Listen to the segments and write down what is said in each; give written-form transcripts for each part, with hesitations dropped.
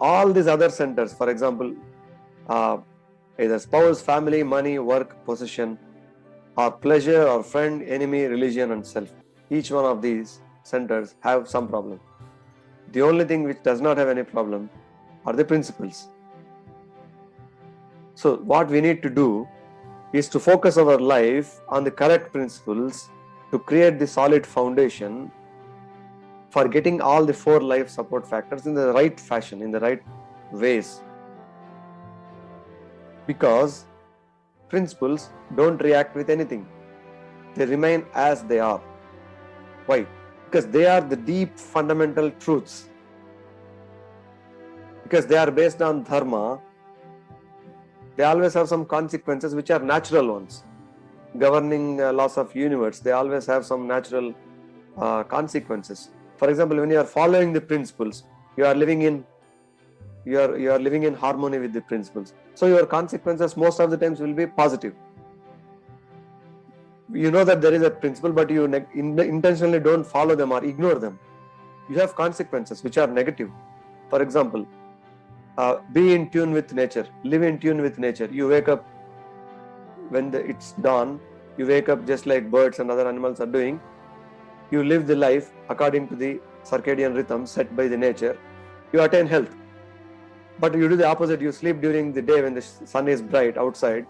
all these other centers, for example, either spouse, family, money, work, possession, or pleasure, or friend, enemy, religion, and self. Each one of these centers have some problem. The only thing which does not have any problem are the principles. So what we need to do is to focus our life on the correct principles to create the solid foundation for getting all the 4 life support factors in the right fashion, in the right ways. Because principles don't react with anything. They remain as they are. Why? Because they are the deep fundamental truths. Because they are based on dharma, they always have some consequences which are natural ones. Governing laws of universe, they always have some natural consequences. For example, when you are following the principles, you are living in harmony with the principles. So your consequences most of the times will be positive. You know that there is a principle, but you intentionally don't follow them or ignore them. You have consequences which are negative. For example, be in tune with nature, live in tune with nature. You wake up when it's dawn, you wake up just like birds and other animals are doing. You live the life according to the circadian rhythm set by the nature. You attain health. But you do the opposite. You sleep during the day when the sun is bright outside,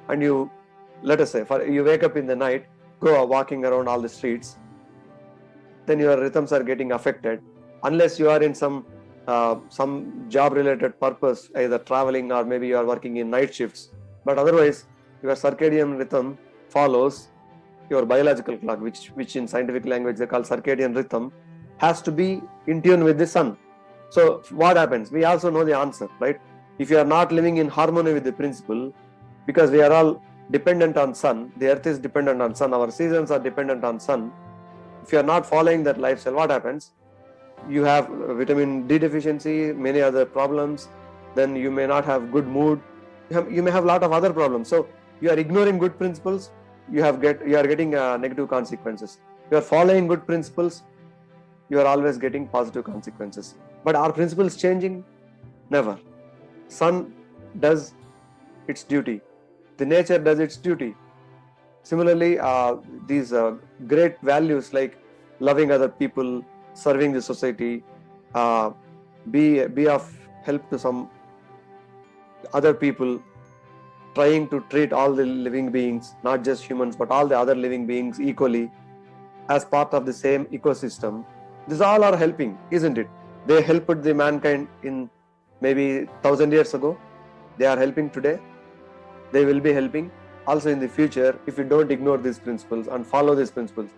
and you, let us say, you wake up in the night, go walking around all the streets, then your rhythms are getting affected. Unless you are in some job related purpose, either traveling or maybe you are working in night shifts. But otherwise, your circadian rhythm follows your biological clock, which in scientific language they call circadian rhythm, has to be in tune with the sun. So what happens? We also know the answer, right? If you are not living in harmony with the principle, because we are all dependent on sun, the earth is dependent on sun, our seasons are dependent on sun. If you are not following that lifestyle, what happens? You have vitamin D deficiency, many other problems, then you may not have good mood, you may have a lot of other problems. So you are ignoring good principles, you are getting negative consequences. You are following good principles, you are always getting positive consequences. But are principles changing? Never. Sun does its duty, the nature does its duty. Similarly, these great values like loving other people, serving the society, be of help to some other people, trying to treat all the living beings, not just humans, but all the other living beings equally as part of the same ecosystem. These all are helping, isn't it? They helped the mankind in maybe 1,000 years ago. They are helping today. They will be helping also in the future if we don't ignore these principles and follow these principles.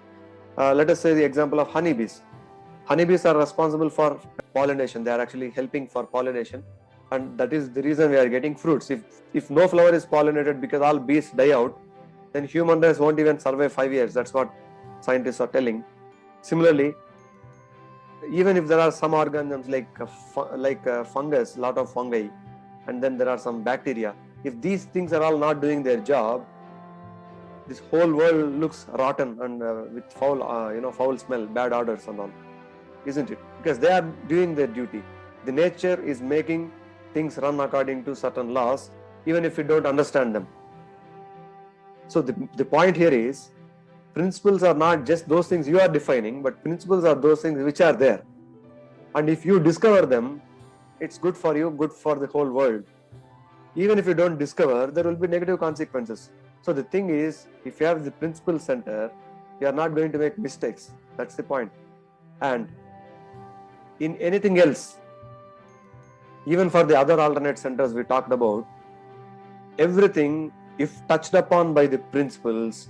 Let us say the example of honeybees. Honeybees are responsible for pollination. They are actually helping for pollination, and that is the reason we are getting fruits. If no flower is pollinated because all bees die out, then human race won't even survive 5 years. That's what scientists are telling. Similarly, even if there are some organisms like fungus, lot of fungi, and then there are some bacteria, if these things are all not doing their job, this whole world looks rotten and with foul smell, bad odors and all, isn't it? Because they are doing their duty. The nature is making things run according to certain laws, even if we don't understand them. So the point here is, principles are not just those things you are defining, but principles are those things which are there. And if you discover them, it's good for you, good for the whole world. Even if you don't discover, there will be negative consequences. So the thing is, if you have the principle center, you are not going to make mistakes. That's the point. And in anything else, even for the other alternate centers we talked about, everything, if touched upon by the principles,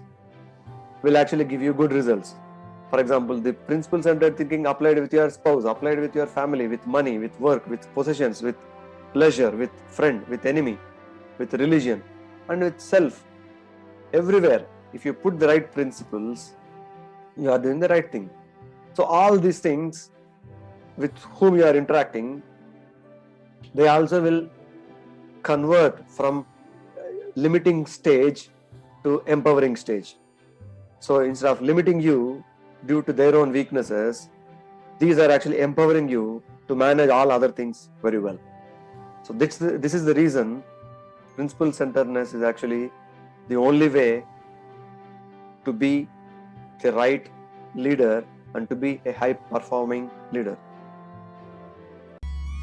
will actually give you good results. For example, the principle centered thinking applied with your spouse, applied with your family, with money, with work, with possessions, with pleasure, with friend, with enemy, with religion, and with self. Everywhere, if you put the right principles, you are doing the right thing. So all these things with whom you are interacting, they also will convert from limiting stage to empowering stage. So instead of limiting you due to their own weaknesses, these are actually empowering you to manage all other things very well. So this is the reason principle centeredness is actually the only way to be the right leader and to be a high performing leader.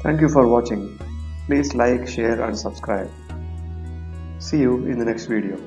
Thank you for watching. Please like, share and subscribe. See you in the next video.